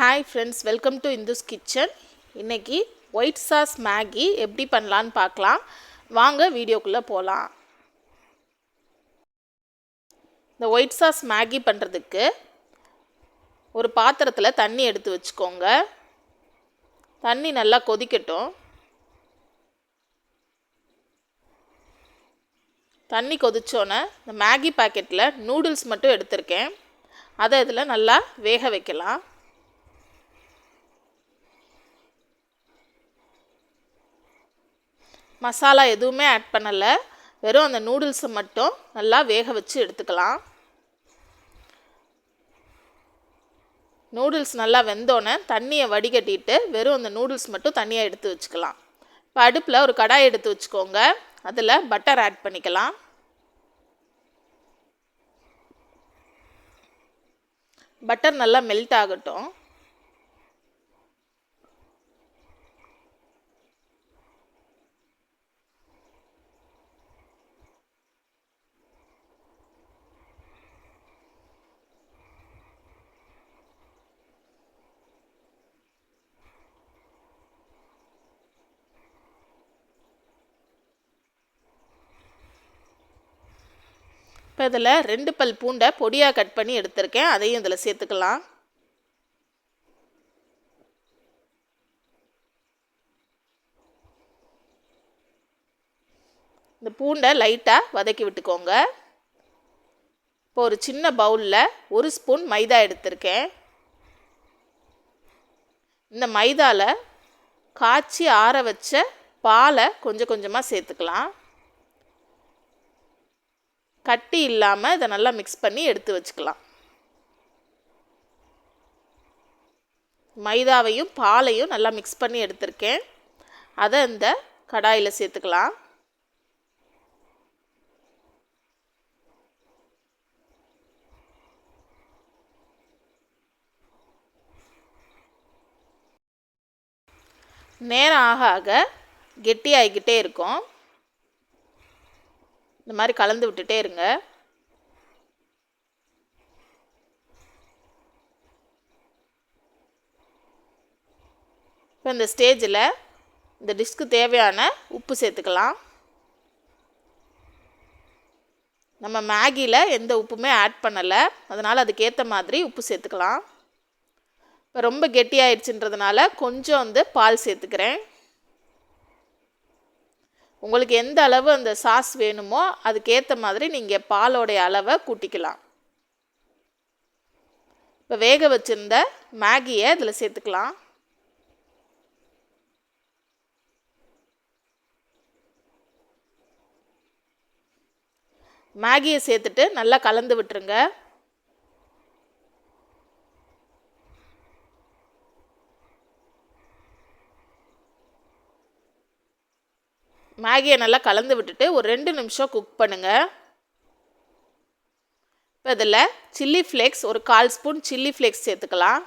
Hi friends, welcome to Ndles kitchen. இன்னைக்கு white sauce Maggi எப்படி பண்ணலாம்னு பார்க்கலாம். வாங்க வீடியோக்குள்ள போலாம். இந்த white sauce Maggi பண்றதுக்கு ஒரு பாத்திரத்துல தண்ணி எடுத்து வச்சுக்கோங்க. தண்ணி நல்லா கொதிக்கட்டும். தண்ணி கொதிச்சோனே இந்த Maggi பாக்கெட்ல noodles மட்டும் எடுத்துர்க்கேன். அதை இதல நல்லா வேக வைக்கலாம். மசாலா எதுவுமே ஆட் பண்ணல, வெறும் அந்த நூடுல்ஸ் மட்டும் நல்லா வேக வச்சு எடுத்துக்கலாம். நூடுல்ஸ் நல்லா வெந்தோனே தண்ணியை வடிகட்டிட்டு வெறும் அந்த நூடுல்ஸ் மட்டும் தனியா எடுத்து வச்சுக்கலாம். இப்போ அடுப்புல ஒரு கடாய் எடுத்து வச்சுக்கோங்க. அதுல பட்டர் ஆட் பண்ணிக்கலாம். பட்டர் நல்லா மெல்ட் ஆகட்டும். இப்போ இதில் 2 பல் பூண்டை பொடியாக கட் பண்ணி எடுத்திருக்கேன். அதையும் இதில் சேர்த்துக்கலாம். இந்த பூண்டை லைட்டாக வதக்கி விட்டுக்கோங்க. இப்போ ஒரு சின்ன பவுலில் 1 ஸ்பூன் மைதா எடுத்திருக்கேன். இந்த மைதாவில் காய்ச்சி ஆற வச்ச பாலை கொஞ்சம் கொஞ்சமாக சேர்த்துக்கலாம். கட்டி இல்லாமல் இதை நல்லா மிக்ஸ் பண்ணி எடுத்து வச்சுக்கலாம். மைதாவையும் பாலையும் நல்லா மிக்ஸ் பண்ணி எடுத்திருக்கேன். அதை இந்த கடாயில் சேர்த்துக்கலாம். நேரம் ஆக ஆக கெட்டியாகிக்கிட்டே இருக்கும். இந்த மாதிரி கலந்து விட்டுட்டே இருங்க. இப்போ இந்த ஸ்டேஜில் இந்த டிஷ்க்கு தேவையான உப்பு சேர்த்துக்கலாம். நம்ம மேகியில் எந்த உப்புமே ஆட் பண்ணலை, அதனால் அதுக்கேற்ற மாதிரி உப்பு சேர்த்துக்கலாம். இப்போ ரொம்ப கெட்டியாயிடுச்சுன்றதுனால கொஞ்சம் பால் சேர்த்துக்கிறேன். உங்களுக்கு எந்த அளவு அந்த சாஸ் வேணுமோ அதுக்கேற்ற மாதிரி நீங்கள் பாலோடைய அளவை கூட்டிக்கலாம். இப்போ வேக வச்சிருந்த மேகியை இதில் சேர்த்துக்கலாம். மேகியை சேர்த்துட்டு நல்லா கலந்து விட்டுருங்க. மேகியை நல்லா கலந்து விட்டுட்டு ஒரு 2 நிமிஷம் குக் பண்ணுங்க. இப்போ இதில் சில்லி ஃப்ளேக்ஸ் ஒரு 1/4 ஸ்பூன் சில்லி ஃப்ளேக்ஸ் சேர்த்துக்கலாம்.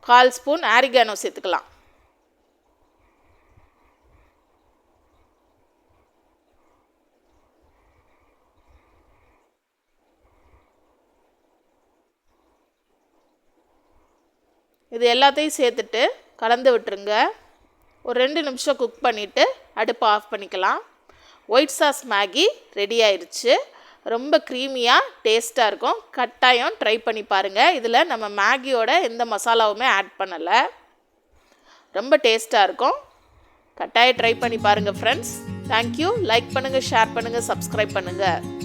கால் ஸ்பூன் ஆரிகானோ சேர்த்துக்கலாம். இது எல்லாத்தையும் சேர்த்துட்டு கலந்து விட்டுருங்க. ஒரு 2 நிமிஷம் குக் பண்ணிவிட்டு அடுப்பை ஆஃப் பண்ணிக்கலாம். ஒயிட் சாஸ் மேகி ரெடி ஆயிடுச்சு. ரொம்ப க்ரீமியாக டேஸ்ட்டாக இருக்கும். கட்டாயம் ட்ரை பண்ணி பாருங்கள். இதில் நம்ம மேகியோட எந்த மசாலாவுமே ஆட் பண்ணலை. ரொம்ப டேஸ்ட்டாக இருக்கும். கட்டாயம் ட்ரை பண்ணி பாருங்கள் ஃப்ரெண்ட்ஸ். தேங்க்யூ. லைக் பண்ணுங்கள், ஷேர் பண்ணுங்கள், சப்ஸ்கிரைப் பண்ணுங்கள்.